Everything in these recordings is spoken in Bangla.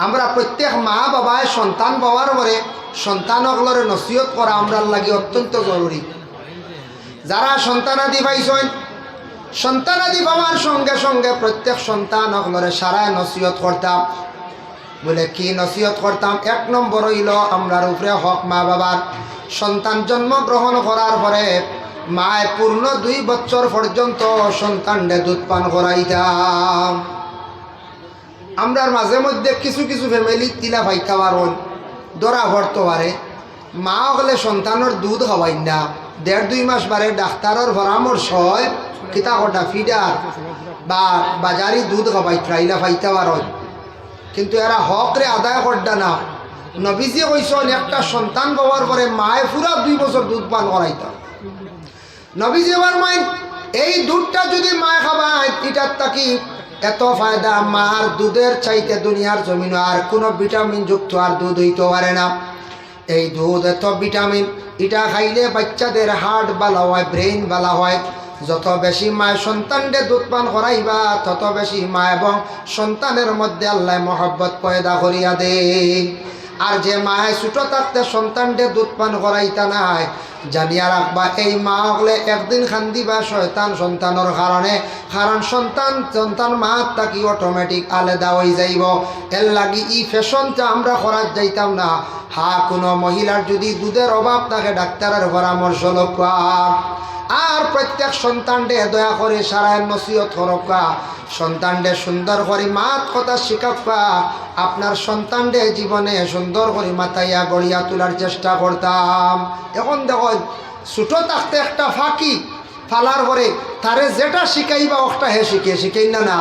আমরা প্রত্যেক মা বাবায় সন্তান পাওয়ার পরে সন্তানগুলোর নসিহত করা আমরা লাগে অত্যন্ত জরুরি। যারা সন্তানাদি পাইছেন, সন্তানাদি পাওয়ার সঙ্গে সঙ্গে প্রত্যেক সন্তানগুলোরে সারায় নসিহত করতাম। বলে কি নসিহত করতাম? এক নম্বর হইল আমরার উপরে হক মা বাবার। সন্তান জন্মগ্রহণ করার পরে মায় পূর্ণ 2 বছর পর্যন্ত সন্তানকে দুধ পান করাইতাম। আমরার মাঝে মধ্যে কিছু কিছু ফ্যামিলি তিলা ভাইতে পারেন, দরা ভরতে পারে, মা হলে সন্তানের দুধ হওয়াই না, 1.5-2 মাস বারে ডাক্তারের পরামর্শ হয় কিতা কটা ফিডার বা বাজারি দুধ হবাই ট্রাইলা ফাইতে পারেন, কিন্তু এরা হকরে আদায় করডা না। নবীজি কইছেন একটা সন্তান পাওয়ার পরে মায়ে পুরা 2 বছর দুধ পান করাইতাম। নবীজি ফরমাইন এই দুধটা যদি মায় খাবায় এটার তাকি এত ফায়দা, মার দুধের চাইতে দুনিয়ার জমিন আর কোনো ভিটামিন যুক্ত আর দুধ হইতে পারে না। এই দুধ এত ভিটামিন, এটা খাইলে বাচ্চাদের হার্ট ভালো হয়, ব্রেইন ভালো হয়। যত বেশি মায় সন্তানকে দুধ পান করাইবা তত বেশি মা এবং সন্তানের মধ্যে আল্লাহ মহব্বত পয়দা করিয়া দেন। আর যে মায় ছোটো থাকতে সন্তানকে দুধ পান করাইতা নাই, জানিয়া রাখবা এই মা হলে একদিন খান্দিবা শয়তান সন্তানের কারণে, কারণ সন্তান মা তাকি অটোমেটিক আলাদা হয়ে যাইব। এর লাগি ই ফ্যাশনটা আমরা করার যাইতাম না। কোনো মহিলার যদি দুধের অভাব থাকে ডাক্তারের পরামর্শ লক্ষ্য। আর প্রত্যেক সন্তানকে দয়া করে সারায় নসিহত করবা, সন্তানকে সুন্দর করে মাত কথা শিখাবা। আপনার সন্তানকে জীবনে সুন্দর করে মাথাইয়া গড়িয়া তোলার চেষ্টা করতাম। এখন দেখো ছোটো থাকতে একটা ফাঁকি ফালার পরে তারে যেটা শিখাইবা ওটা হে শিখাই না।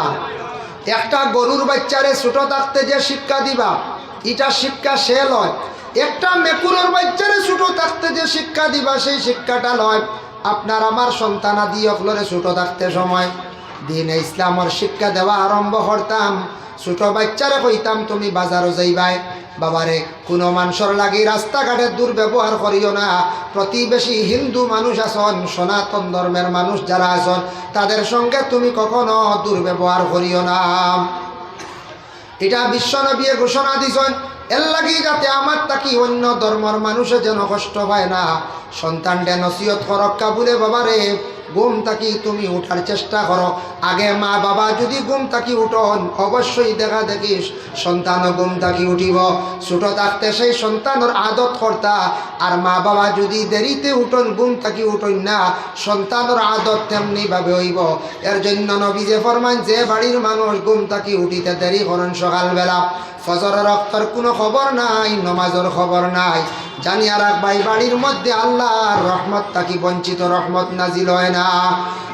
একটা গরুর বাচ্চারে ছোটো থাকতে যে শিক্ষা দিবা এটা শিক্ষা সে লয়। একটা মেকুরের বাচ্চারে ছোটো থাকতে যে শিক্ষা দিবা সেই শিক্ষাটা লয়। আপনার আমার সন্তানাদি অকলরে ছোটো থাকতে সময় দিন ইসলামের শিক্ষা দেওয়া আরম্ভ করতাম। ছোটো বাচ্চারে কইতাম তুমি বাজারও যাইবাই, বাবারে কোনো মানুষের লাগি রাস্তাঘাটে দুর্ব্যবহার করিও না। প্রতিবেশী হিন্দু মানুষ আছেন, সনাতন ধর্মের মানুষ যারা আছেন তাদের সঙ্গে তুমি কখনো দুর্ব্যবহার করিও না। এটা বিশ্বনবী ঘোষণা দিছেন। এর লাগি যাতে আমার তাকি অন্য ধর্মের মানুষে যেন কষ্ট পায় না। সন্তানকে নসিহত করক্কা বলে বাবারে ঘুম থাকি তুমি উঠার চেষ্টা করো। আগে মা বাবা যদি ঘুম থাকি উঠন অবশ্যই দেখা দেখিস সন্তানও ঘুম থাকি উঠিব। ছোটো থাকতে সেই সন্তানের আদত করতা। আর মা বাবা যদি দেরিতে উঠন ঘুম থাকি উঠন না, সন্তানের আদত তেমনিভাবে হইব। এর জন্য নবী যে ফরমান যে বাড়ির মানুষ ঘুম থাকি উঠিতে দেরি করেন সকালবেলা, ফজরের রক্তর কোনো খবর নাই, নমাজের খবর নাই, জানিয়া রাখবাই বাড়ির মধ্যে আল্লাহর রহমত তাকি বঞ্চিত রহমত নাজিল হয় না।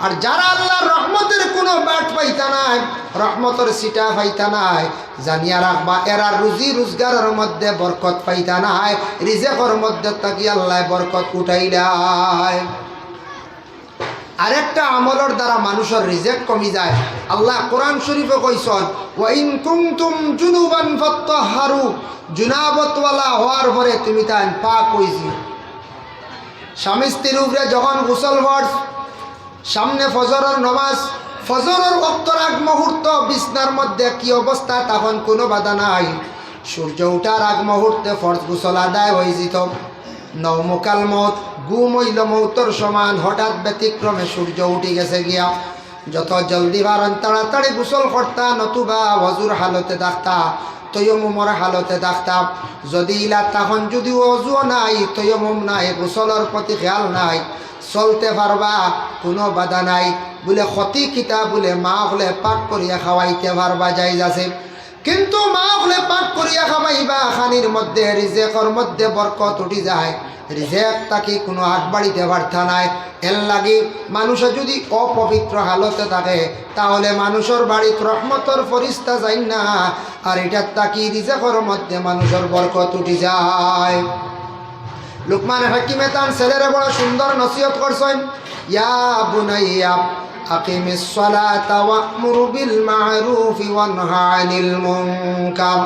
আর যারা আল্লাহর রহমতের কোনো বাট পাইতা নাই, রহমতের সিটা পাইতা নাই, জানিয়া রাখবা এরা রুজি রোজগারের মধ্যে বরকত পাইতা নাই, রিজেকের মধ্যে তাকি আল্লাহ বরকত উঠাইলাই। আরেকটা আমলের দ্বারা মানুষের রিজেক কমি যায়। আল্লাহ কোরআন শরীফে কইছেন ওয়াইন কুনতুম জুনুবান ফাত্তাহহারু, জুনাবতওয়ালা হওয়ার পরে তুমি তাই পাক হইছি। স্বামী স্ত্রীর উপরে যখন গোসল ফরজ, সামনে ফজরের নামাজ, ফজরের ওয়াক্তের আগ মুহূর্ত বিছনার মধ্যে কি অবস্থা তখন কোনো বাধা নাই। সূর্য ওঠার আগ মুহূর্তে ফরজ গোসল আদায় হয়ে যেত। নওমুকাল মত, ঘুম হইল মৌতর সমান। হঠাৎ ব্যতিক্রমে সূর্য উঠে গেছে গিয়া, যত জলদি পারেন তাড়াতাড়ি গোসল করতা, নতুবা ওযুর হালতে থাকতা, তৈয়মুমের হালতে থাকতাম। যদি ইলা তখন যদি অজু নাই, তৈয়মুম নাই, গোসলের প্রতি খেয়াল নাই, চলতে পারবা, কোনো বাধা নাই। বলে ক্ষতি কিতা বলে মা হলে পাক করিয়া খাওয়াইতে পারবা, যাই আছে। কিন্তু মা হলে পাক করিয়া খাওয়াইবা, খানির মধ্যে রিজেকের মধ্যে বরকত উঠি যায়, রিজেক তাকে কোনো হাত বাড়িতে পারতা নাই। এর লাগি মানুষে যদি অপবিত্র হালতে থাকে তাহলে মানুষের বাড়িত রহমতের ফরিস্তা যায় না। আর এটার তাকি রিজেকের মধ্যে মানুষের বরকত উঠি যায়। লুকমান হাকিমে তার ছেলেরে বড় সুন্দর নসিহত করছেন, ইয়া বুনাইয়া আকিমিস সালাতা ওয়া'মুর বিল মা'রুফি ওয়ানহা আনিল মুনকার।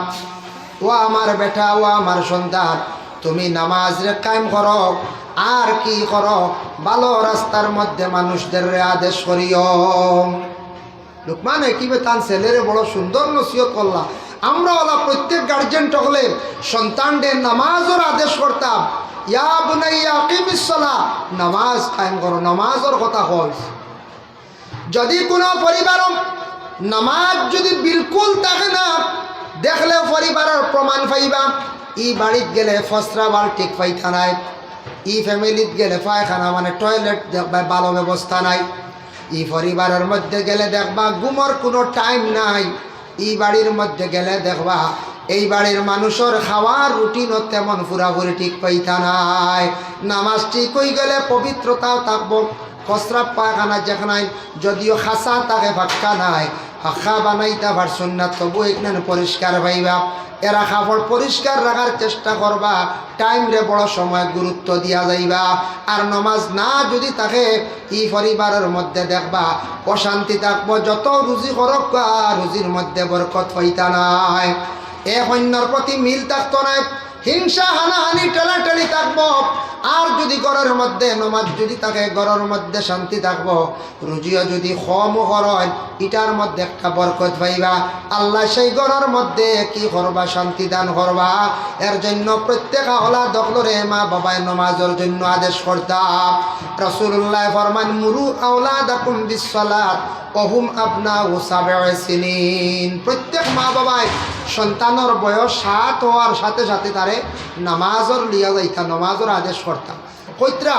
ও আমার বেটা, ও আমার সন্তান, তুমি নামাজ রে কায়েম করো, আর কি করো, ভালো রাস্তার মধ্যে মানুষদের আদেশ করিও। লুকমান হাকিমে তার ছেলেরে বড় সুন্দর নসিহত করলা। আমরা ওলা প্রত্যেক গার্জেন টকলে সন্তানদের নামাজের আদেশ করতাম, ইয়া বুনাইয়া আকিমিস সালাহ, নামাজ কায়েম করো, নামাজের কথা কই। যদি কোনো পরিবার নামাজ যদি বিলকুল থাকে না, দেখলে পরিবারের প্রমাণ পাইবা। ই বাড়িত গেলে ফসরাবার ঠিক পাইতা নাই, ই ফ্যামিলিত গেলে পায়খানা মানে টয়লেট ভালো ব্যবস্থা নাই, ই পরিবারের মধ্যে গেলে দেখবা ঘুমোর কোনো টাইম নাই, ই বাড়ির মধ্যে গেলে দেখবা এই বাড়ির মানুষের খাওয়ার রুটিনও তেমন পুরাপুরি ঠিক পাইতা নাই। নামাজ ঠিক হয়ে গেলে পবিত্রতাও থাকবো, ফসরাব পায়খানা যেখানে যদিও খাসা তাকে ফাঁকা নাই, ফাঁকা বানাইতা পারছুন না, তবু এখানে পরিষ্কার পাইবা। এরা খাবার পরিষ্কার রাখার চেষ্টা করবা, টাইমরে বড় সময় গুরুত্ব দিয়া যাইবা। আর নমাজ না যদি থাকে ই পরিবারের মধ্যে দেখবা অশান্তি থাকবো, যত রুজি করক রুজির মধ্যে বরকত হইতা নাই, এক অন্যর প্রতি মিল থাকতো নাই, হিংসা হানাহানি টেলাটেলি থাকবো। আর যদি ঘরের মধ্যে নমাজ যদি থাকে ঘরের মধ্যে শান্তি থাকবো, রুজিও যদি কম হয় ইটার মধ্যে একটা বরকত পাইবা। আল্লাহ সেই ঘরের মধ্যে কি করবা, শান্তি দান করবা। এর জন্য প্রত্যেক আওলাদ দখলরে মা বাবায় নমাজের জন্য আদেশ করতাম। রাসূলুল্লাহ ফরমান, মুরু আওলাদাকুম বিসসালাত ওহুম আবনাউ সাবঈ সিনিন। প্রত্যেক মা বাবায় সন্তানের বয়স 7 হওয়ার সাথে সাথে তারে নামাজের লিয়া যাইতা, নামাজের আদেশ করতাম। কইত্রা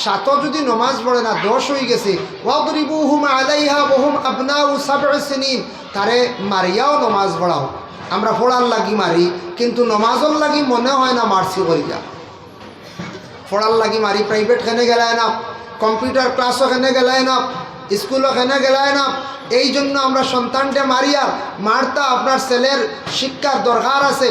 7 যদি নামাজ পড়ে না 10 হয়ে গেছে, ওয়াদরিবুহুম আলাইহা ওহুম আবনাউ সাবঈ সিনিন, তারে মারিয়াও নামাজ পড়াও। আমরা পড়ার লাগি মারি, কিন্তু নামাজের লাগি মনে হয় না মারছি করিয়া। পড়ার লাগি মারি, প্রাইভেট খেনে গেলায় না, কম্পিউটার ক্লাসও খেনে গেলায় না, স্কুলও খেনে গেলায় না। এই জন্য আমরা সন্তানকে মারিয়া মারতা। আপনার ছেলের শিক্ষার দরকার আছে,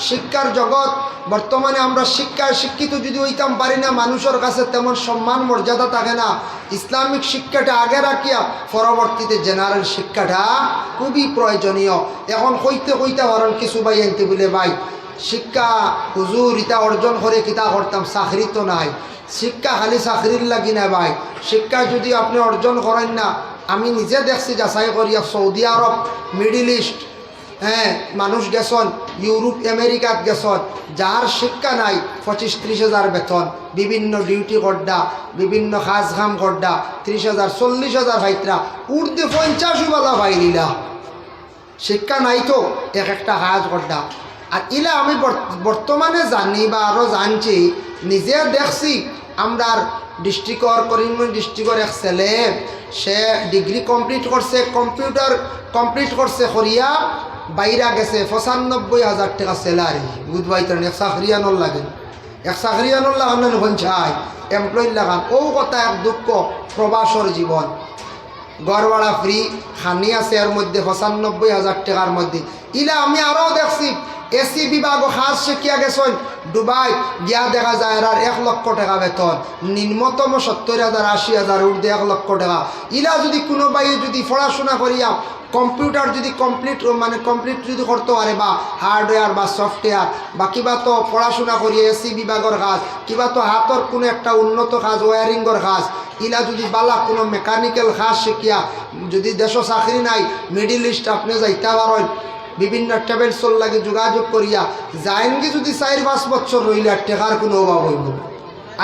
শিক্ষার জগৎ বর্তমানে আমরা শিক্ষায় শিক্ষিত যদি হইতাম পারি না, মানুষের কাছে তেমন সম্মান মর্যাদা থাকে না। ইসলামিক শিক্ষাটা আগে রাখিয়া পরবর্তীতে জেনারেল শিক্ষাটা খুবই প্রয়োজনীয়। এখন কইতে পারেন কিছু ভাই আনতে বলে, ভাই শিক্ষা হুজুর ইটা অর্জন করে কিতা করতাম, চাকরি তো নাই। শিক্ষা খালি চাকরির লাগি না ভাই, শিক্ষা যদি আপনি অর্জন করেন না, আমি নিজে দেখছি যাচাই করিয়া সৌদি আরব, মিডিল ইস্ট, হ্যাঁ মানুষ গেছন, ইউরোপ আমেরিকাত গেছন, যার শিক্ষা নাই 25-30 হাজার বেতন, বিভিন্ন ডিউটি করডা, বিভিন্ন কাজ কাম করডা, 30,000 40,000 ভাইতরা উর্দে 50 বেলা ভাইলিলা। শিক্ষা নাই তো একটা কাজ করডা। আর ইলা আমি বর্তমানে জানি বা আরও জানছি, নিজে দেখছি। আমরার ডিস্ট্রিক্টর করিমগঞ্জ ডিস্ট্রিক্টর এক ছেলে, সে ডিগ্রি কমপ্লিট করছে, কম্পিউটার কমপ্লিট করছে করিয়া বাইরা গেছে, 95,000 টাকা স্যালারি। বুধবাইতেন এক চাকরিয়ানোর লাগে, এক চাকরিয়ানোর লাগান পঞ্চায় এমপ্লয়ি লাগান। ও কথা এক দুঃখ, প্রবাসর জীবন, গড়বাড়া ফ্রি, খানি আছে এর মধ্যে 95,000 টাকার মধ্যে। ইলা আমি আরও দেখছি, এসি বিভাগ কাজ শিখিয়া গেছেন দুবাই গিয়া, দেখা যায় আর 1 লক্ষ টাকা বেতন, নিম্নতম 70,000 80,000 উর্ধে 1 লক্ষ টাকা। ইলা যদি কোনো ভাই যদি পড়াশোনা করিয়া কম্পিউটার যদি কমপ্লিট যদি করতে পারে, বা হার্ডওয়্যার বা সফটওয়্যার বা কিবা তো পড়াশোনা করিয়া এসি বিভাগের কাজ, কিবা তো হাতর কোনো একটা উন্নত কাজ, ওয়ারিংয়ের কাজ, ইলা যদি বালা কোনো মেকানিক্যাল কাজ শিখিয়া, যদি দেশ চাকরি নাই মিডিল ইস্ট আপনি যাইতে পারেন, বিভিন্ন ট্রাভেলসর লাগে যোগাযোগ করিয়া যাইনকে যদি 4-5 বছর রইলে টেকার কোনো অভাব হইব না।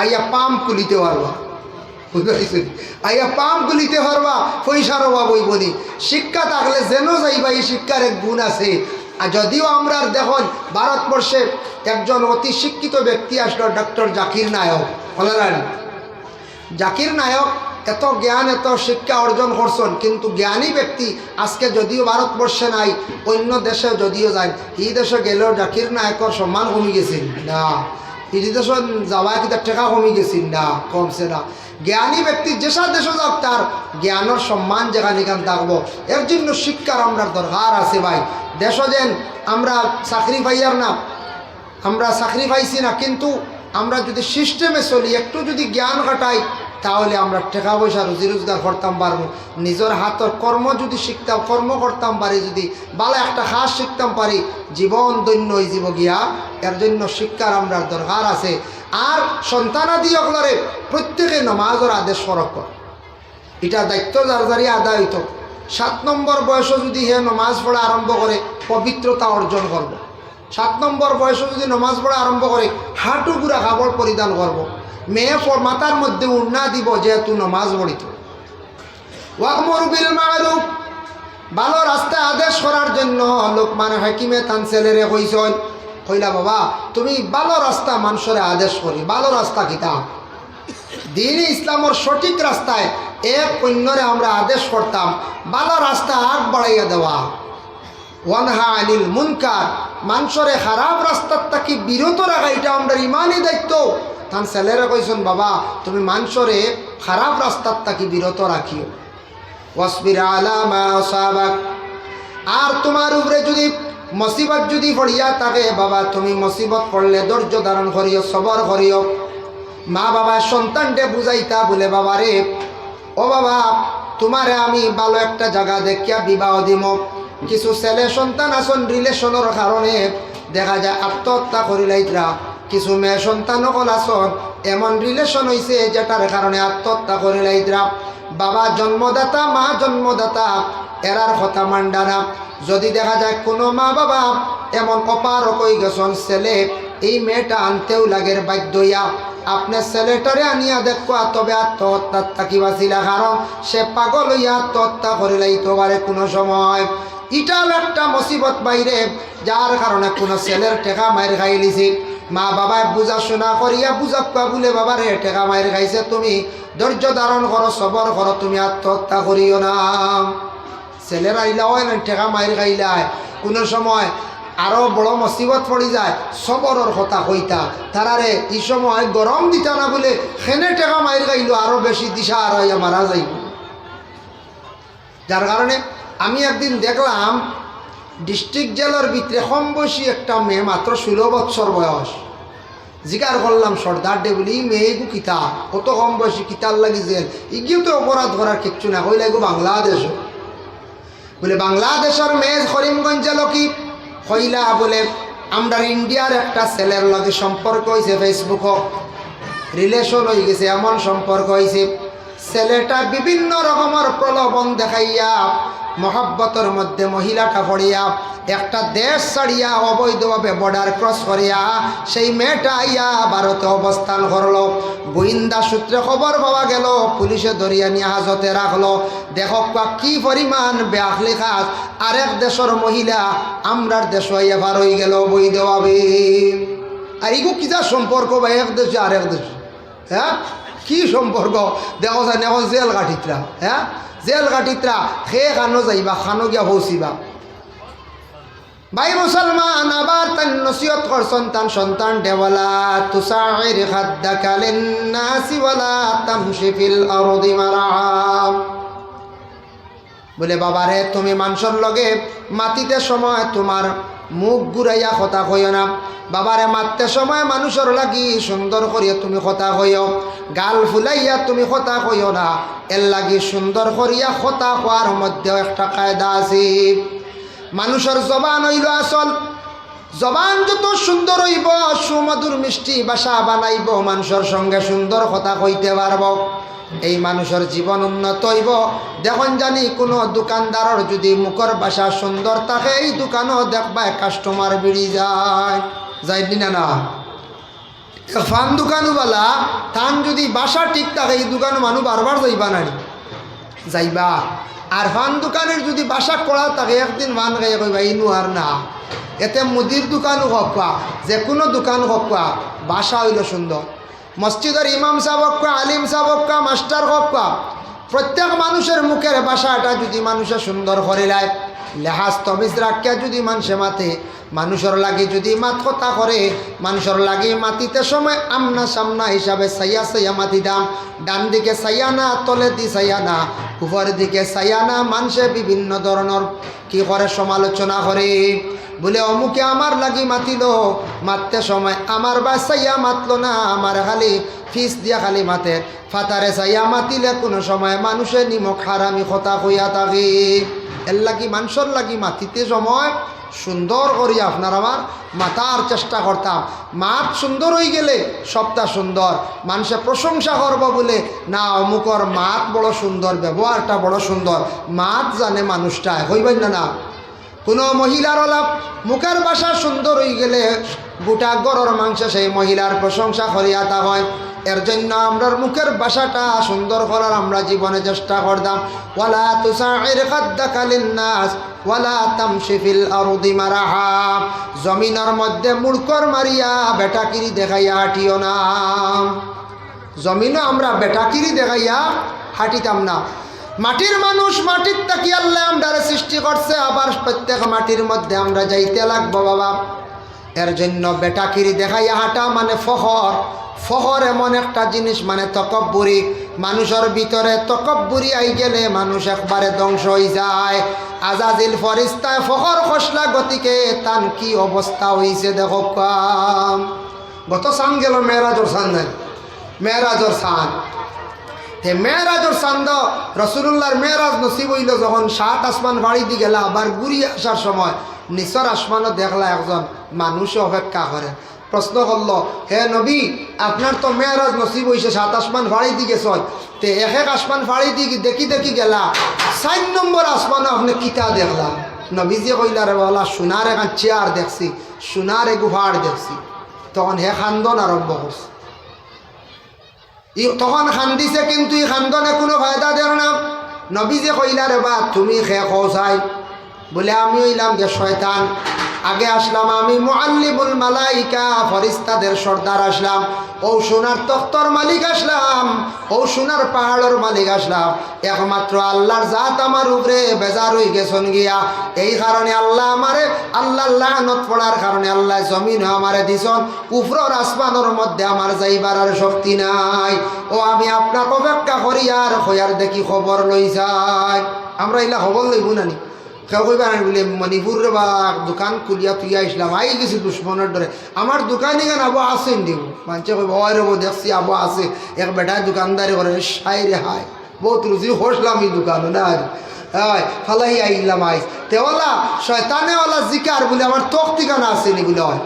আইয়া পাম্প খুলিতে পারবা, বুঝতে আইয়া পাম্প খুলিতে পারবা, পয়সার অভাব হইব নি। শিক্ষা থাকলে যেন যাইবা, এই শিক্ষার এক গুণ আছে। আর যদিও আমরা দেখুন ভারতবর্ষে একজন অতি শিক্ষিত ব্যক্তি আসলো, ডক্টর জাকির নায়ক, বলেন জাকির নায়ক এত জ্ঞান এত শিক্ষা অর্জন করছেন, কিন্তু জ্ঞানী ব্যক্তি আজকে যদিও ভারতবর্ষে নাই, অন্য দেশে যদিও যায়, এই দেশে গেলেও জাকির নায়কর সম্মান কমে গেছিল না, এই দেশে যাওয়া কিন্তু টেকা কমে গেছিল না, কমছে না। জ্ঞানী ব্যক্তি যেসব দেশে যাক তার জ্ঞানের সম্মান যেখানে থাকবো। এর জন্য শিক্ষার আমরা দরকার আছে ভাই। দেশ যেন আমরা চাকরি পাইয়ার না, আমরা চাকরি পাইছি না, কিন্তু আমরা যদি সিস্টেমে চলি, একটু যদি জ্ঞান কাটাই, তাহলে আমরা টাকা পয়সা রুজি রোজগার করতাম পারবো। নিজের হাতের কর্ম যদি শিখতাম, কর্ম করতাম পারি, যদি ভালো একটা কাজ শিখতাম পারি, জীবন দৈন্য হয়ে যাব গিয়া। এর জন্য শিক্ষার আমরা দরকার আছে। আর সন্তানাদি অগলরে প্রত্যেকে নমাজের আদেশ ফরক কর, এটা দায়িত্ব যার যারি আদায় হইত। 7 নম্বর বয়সে যদি হে নমাজ পড়া আরম্ভ করে পবিত্রতা অর্জন করব। 7 নম্বর বয়সে যদি নমাজ পড়া আরম্ভ করে হাঁটু গুড়া কাপড় পরিধান করব। মেয়ে মাথার মধ্যে উড়না দিব যেহেতু নমাজ পড়িত। ওয়া'মুরু বিল মা'রুফ, ভালো রাস্তায় আদেশ করার জন্য লোকমান হাকিমে তান ছেলেরে কইছেন, কইলা বাবা তুমি ভালো রাস্তা মানুষের আদেশ করি। ভালো রাস্তা কিতা? দিন ইসলামের সঠিক রাস্তায় এক অন্যরে আমরা আদেশ করতাম, ভালো রাস্তা আগ বাড়াইয়া দেওয়া। ওয়ানহা আনিল মুনকার, মানুষরে খারাপ রাস্তার থাকি বিরত রাখা, এটা আমরা ইমানই দায়িত্ব। তান ছেলেরা কইছেন বাবা তুমি মানুষরে খারাপ রাস্তার থাকি বিরত রাখিও। ওয়াসবির আলা মা আসাবাক, আর তোমার উপরে যদি মুসিবত যদি পড়িয়া থাকে বাবা তুমি মুসিবত পড়লে ধৈর্য ধারণ করিও, সবর করিও। মা বাবা সন্তানকে বুঝাইতা বলে বাবা রে, ও বাবা তোমারে আমি ভালো একটা জায়গা দেখিয়া বিবাহ দিব। কিছু ছেলে সন্তান আসন রিলেশনের কারণে দেখা যায় আত্মহত্যা করিলাইতরা, কিছু মেয়ে সন্তান সকল আসন এমন রিলেশন হয়েছে যেটার কারণে আত্মহত্যা করিলাইতরা। বাবা জন্মদাতা মা জন্মদাতা এরার কথা মান্ডা না। যদি দেখা যায় কোনো মা বাবা এমন অপারক হয়ে গেছেন ছেলে এই মেয়েটা আনতেও লাগের বাধ্য হইয়া আপনার ছেলেটারে আনিয়া দেখবা, তবে আত্মহত্যার থাকি বাঁচিলা, কারণ সে পাগল হইয়া আত্মহত্যা করে লাইতে পারে কোনো সময়। ইটাল একটা মুসিবত বাইরে, যার কারণে কোনো ছেলের টেকা মায়ের খাই লিছি। মা বাবায় বুঝাশোনা করিয়া বুঝাক্কা বলে বাবা রে টেকা মায়ের খাইছে, তুমি ধৈর্য ধারণ করো, সবর করো, তুমি আত্মহত্যা করিও না। ছেলেরা আইলা হয় না টেকা মায়ের খাইলায় কোনো সময় আরো বড় মুসিবত পড়ি যায়, সবরের কথা কইতা তারারে এই সময় গরম দিতা না বলে খেনে টেকা মায়ের গাইল আরো বেশি দিশা আর মারা যাইব। যার কারণে আমি একদিন দেখলাম ডিস্ট্রিক্ট জেলার ভিতরে কম বয়সী একটা মেয়ে, মাত্র 16 বছর বয়স। জিজ্ঞার করলাম সর্দার ডে বলি মেয়ে গু কিতা কত কম বয়সী কিতার লাগি জেল, ইগিও তো অপরাধ করার কিচ্ছু না, হইলে গো বাংলাদেশ বলে বাংলাদেশের মেয়ে করিমগঞ্জ লোকি হইলা বলে আমরা ইন্ডিয়ার একটা ছেলের লগে সম্পর্ক হয়েছে, ফেসবুক রিলেশন হয়ে গেছে, এমন সম্পর্ক হয়েছে ছেলেটা বিভিন্ন রকমের প্রলোভন দেখাইয়া মহব্বতের মধ্যে মহিলাটা পড়িয়া একটা দেশ ছাড়িয়া অবৈধভাবে বর্ডার ক্রস করিয়া সেই মেয়েটা আইয়া ভারতে অবস্থান করলো। গোয়েন্দা সূত্রে খবর পাওয়া গেল, পুলিশে ধরিয়া নিয়ে হাজতে রাখলো। দেখো কি পরিমাণ বেআখলি কাজ, আরেক দেশের মহিলা আমরার দেশ হইয়া পার হয়ে গেল বৈধভাবে। আর ইগো কিতা সম্পর্ক বা এক দেশে আরেক দেশে, হ্যাঁ কি সম্পর্ক দেখো যায় এখন জেল কাটিতরা, হ্যাঁ জেল কাটিতরা খেয়ে খানো যাইবা, খানো গিয়া পৌঁছিবা। ভাই মুসলমান আবার তান নসিহত করছেন তান সন্তান দেওয়ালা তুসাইর খাদ্দাকা লিন্নাসি ওয়ালা তামশি ফিল আরদি মারহাম, বলে বাবারে তুমি মানুষের লগে মাটিতে সময় তোমার মুখ ঘুরাইয়া কথা কইও না। বাবারে মারতে সময় মানুষের লাগি সুন্দর করিয়া তুমি কথা কইও, গাল ফুলাইয়া তুমি কথা কইও না। এর লাগি সুন্দর করিয়া কথা কোয়ার মধ্যেও একটা কায়দা আছে। মানুষের জবান হইল আসল, জবান যত সুন্দর হইব সুমধুর মিষ্টি ভাষা বানাইব, মানুষের সঙ্গে সুন্দর কথা কইতে পারব, এই মানুষের জীবন উন্নত হইব। দেখুন জানি কোনো দোকানদারের যদি মুখর ভাষা সুন্দর থাকে এই দোকানও দেখবা কাস্টমার বেড়ে যায়, যাইনি না না। ফান দোকানওয়ালা তান যদি বাসা ঠিক থাকে এই দোকান মানুষ বারবার যাইবা না যাইবা। আর ফান দোকানের যদি বাসা করা থাকে একদিন মান গাইয়া কইবা ইনু আর না। এতে মুদির দোকানও হোক যে কোনো দোকান হোক বাসা হইল সুন্দর। মসজিদের ইমাম সাহেব হোক আলিম সাহেব হোক মাস্টার হোক, প্রত্যেক মানুষের মুখের ভাষাটা যদি মানুষের সুন্দর করে লায়, লেহাজ তমিজ রাখিয়া যদি মানুষে মাথে, মানুষের লাগি যদি মাত কথা করে, মানুষের লাগি মাতিতে সময় আমনা সামনা হিসাবে সাইয়া সাইয়া মাতি দাম। ডান দিকে সাইয়া না, তলে দি সাইয়া না, উপর দিকে সাইয়া না। মানুষে বিভিন্ন ধরনের কি করে সমালোচনা করে, বলে অমুকে আমার লাগি মাতিল, মারতে সময় আমার বা সাইয়া মাতলো না, আমার খালি ফিস দিয়া খালি মাতে। ফাতারে সাইয়া মাতিলে কোনো সময় মানুষের নিমক হারামি কথা কইয়া থাকি। এর লাগি মানুষের লাগি মাতিতে সময় সুন্দর করি আপনার আমার মাথার চেষ্টা করতাম। মাত সুন্দর হয়ে গেলে সবটা সুন্দর, মানুষে প্রশংসা করব বলে না অমুকর মাত বড় সুন্দর, ব্যবহারটা বড় সুন্দর, মাত জানে মানুষটা হইবেন না। না কোনো মহিলার অলাপ মুখের ভাষা সুন্দর হয়ে গেলে গোটা গরর মাংস সেই মহিলার প্রশংসা করিয়া তা হয়। এর জন্য আমরার মুখের ভাষাটা সুন্দর করার আমরা জীবনে চেষ্টা করতাম। ওয়ালা তুসাইর খাদ্দাকা লিন্নাস ওয়ালা তামশি ফিল আরদি মারাহা, জমিনের মধ্যে মুড়কর মারিয়া বেটাকিরি দেখাইয়া হাঁটিও না। জমিনে আমরা বেটাকিরি দেখাইয়া হাঁটিতাম না। মাটির মানুষ, মাটির তাকি আল্লাহ আমরারে সৃষ্টি করছে, আবার প্রত্যেক মাটির মধ্যে আমরা যাইতে লাগবো বাবা। এর জন্য বেটাকিরি দেখাইয়া হাঁটা মানে ফখর। ফখর এমন একটা জিনিস মানে তকব্বুরি। মানুষের ভিতরে তকব্বুরি আই গেলে মানুষ একবারে ধ্বংস হয়ে যায়। আজাজিল ফরিস্তায় ফখর খসলা গতিকে তান কি অবস্থা হয়েছে দেখো। গত সান গেল মেয়েরাজর সান, নাই মেয়েরাজর সান। মেয়েরাজর চান্দ রসুল্লাহর মেয়েরাজ নসিব হইল যখন 7 আসমান বাড়ি দিয়ে গেলা, আবার ঘুরি আসার সময় নিচর আসমানও দেখলা একজন মানুষে অপেক্ষা করে। প্রশ্ন করল, হে নবী আপনার তো মেয়েরাজ নসিব হয়েছে, 7 আসমান ফাড়ি দিয়ে গেছ, তে এক আসমান ফাড়ি দিয়ে দেখি দেখি গেলা, 4 নম্বর আসমানও আপনি কিতা দেখলা? নবীজি কইলা রে বলা সোনার এখন চেয়ার দেখছি, সোনার গুফার দেখছি। তখন হে খান্দন আরম্ভ করছে। তখন খান্দিছে, কিন্তু এই খান্দনে কোনো ফায়দা দেন না। নবীজি কইলা রে বা তুমি খে খাই বলে আমি হইলাম যে শয়তান। আগে আসলাম আমি মুআল্লিমুল মালাইকা, ফরিস্তাদের সর্দার আসলাম। ও সোনার তখ্তর মালিক আসলাম, ও সোনার পাহাড়ের মালিক আসলাম। একমাত্র আল্লাহর জাত আমার উপরে বেজার হয়ে গেছেন গিয়া। এই কারণে আল্লাহ আমারে, আল্লাহ লানত পড়ার কারণে আল্লাহ জমিন আমারে দিছন, উপরের আসমানের মধ্যে আমার যাইবার আর শক্তি নাই। ও আমি আপনার অপেক্ষা করি আর হইয়ার দেখি খবর লই যাই। আমরা এলা খবর লইব নানি? কেউ কইবা না বলে মণিপুরের বা দোকান খুলিয়া তুইয়া আসলাম, আই গেছি দুশ্মনের ডরে। আমার দোকানে কেন আবু আসেন দিব, মানুষে কইব ওই রেব দেখছি আবু আছে। এক বেটায় দোকানদারি করে, হাই রে হাই বহুত রুচি হসলাম এই দোকানে না হয় ফালাই আইলাম আইস তেওলা শয়তানেওয়ালা জিকার বলে আমার তখ ঠিকানা আসেনি বলে হয়।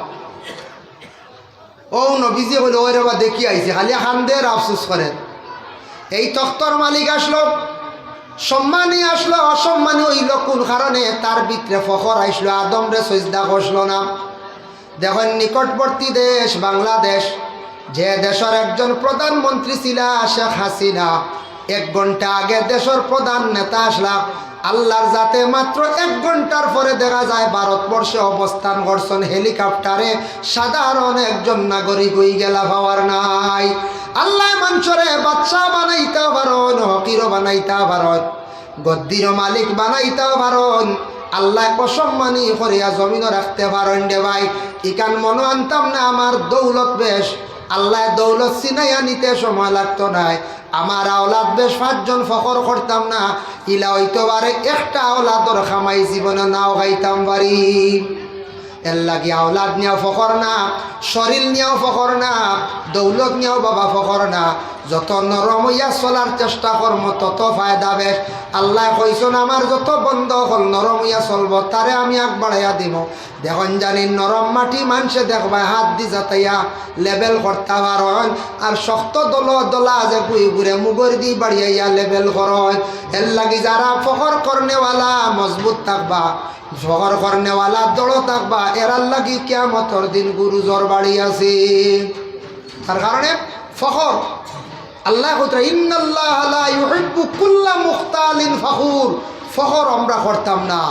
ও নবীজি বলে ওই রেবা দেখি আইছে, খালি খান্দের আফসোস করেন। এই তখ্তর মালিক আসলো, সম্মানী আসলো, অসম্মানী হইল কোন কারণে? তার ভিতরে ফখর আসলো, আদম রে সজদা করলো না। দেখেন নিকটবর্তী দেশ বাংলাদেশ, যে দেশের একজন প্রধানমন্ত্রী ছিল শেখ হাসিনা, 1 ঘন্টা আগে দেশের প্রধান নেতা আসলাম। আল্লাহর যাতে মাত্র 1 ঘন্টার পরে দেখা যায় ভারতবর্ষে অবস্থান করছেন হেলিকপ্টারে, সাধারণ একজন নাগরিক হয়ে গেলা পাওয়ার নাই। আল্লাহ মানুষরে বাদশা বানাইতেও পারেন, হকিরও বানাইতেও পারেন, গদ্দির মালিক বানাইতেও পারেন। আল্লাহ অসম্মানী করিয়া জমিনও রাখতে পারেন রে ভাই। ইকান মনে আনতাম না আমার দৌলত বেশ, আল্লাহ দৌলত চিনাইয়া নিতে সময় লাগতো নাই। আমার আওলাদ বেশ 5 জন ফখর করতাম না, ইলা হইতে পারে একটা আওলাদর খামাই জীবনে নাও খাইতাম পারি। এর লাগি আওলাদ নিয়েও ফখর না, শরীর নিয়েও ফখর না, দৌলত নিয়েও বাবা ফখর না। যত নরম হইয়া চলার চেষ্টা করম তত ফায়দা বেশ। আল্লাহ কইছেন আমার যত বন্ধ হল নরম হইয়া চলব, তারে আমি আগ বাড়াইয়া দিব। দেখুন জানি নরম মাটি মানুষে দেখবা হাত দি যাতাইয়া লেবেল করতে পারেন, আর শক্ত দলা যে গুই ঘুরে মুগর দি বাড়িয়াইয়া লেবেল করেন। এর লাগি যারা ফখর করনেওয়ালা মজবুত থাকবা, ফখর করনেওয়ালা দড় থাকবা, এরার লাগি কিয়ামতের দিন গুরু জ্বর বাড়ি আছে। তার কারণে ফখর আল্লাহ কইরা ইন্নাল্লাহা লা ইউহিব্বু কুল্লা মুখতালিন ফখুর, ফখর আমরা করতাম না।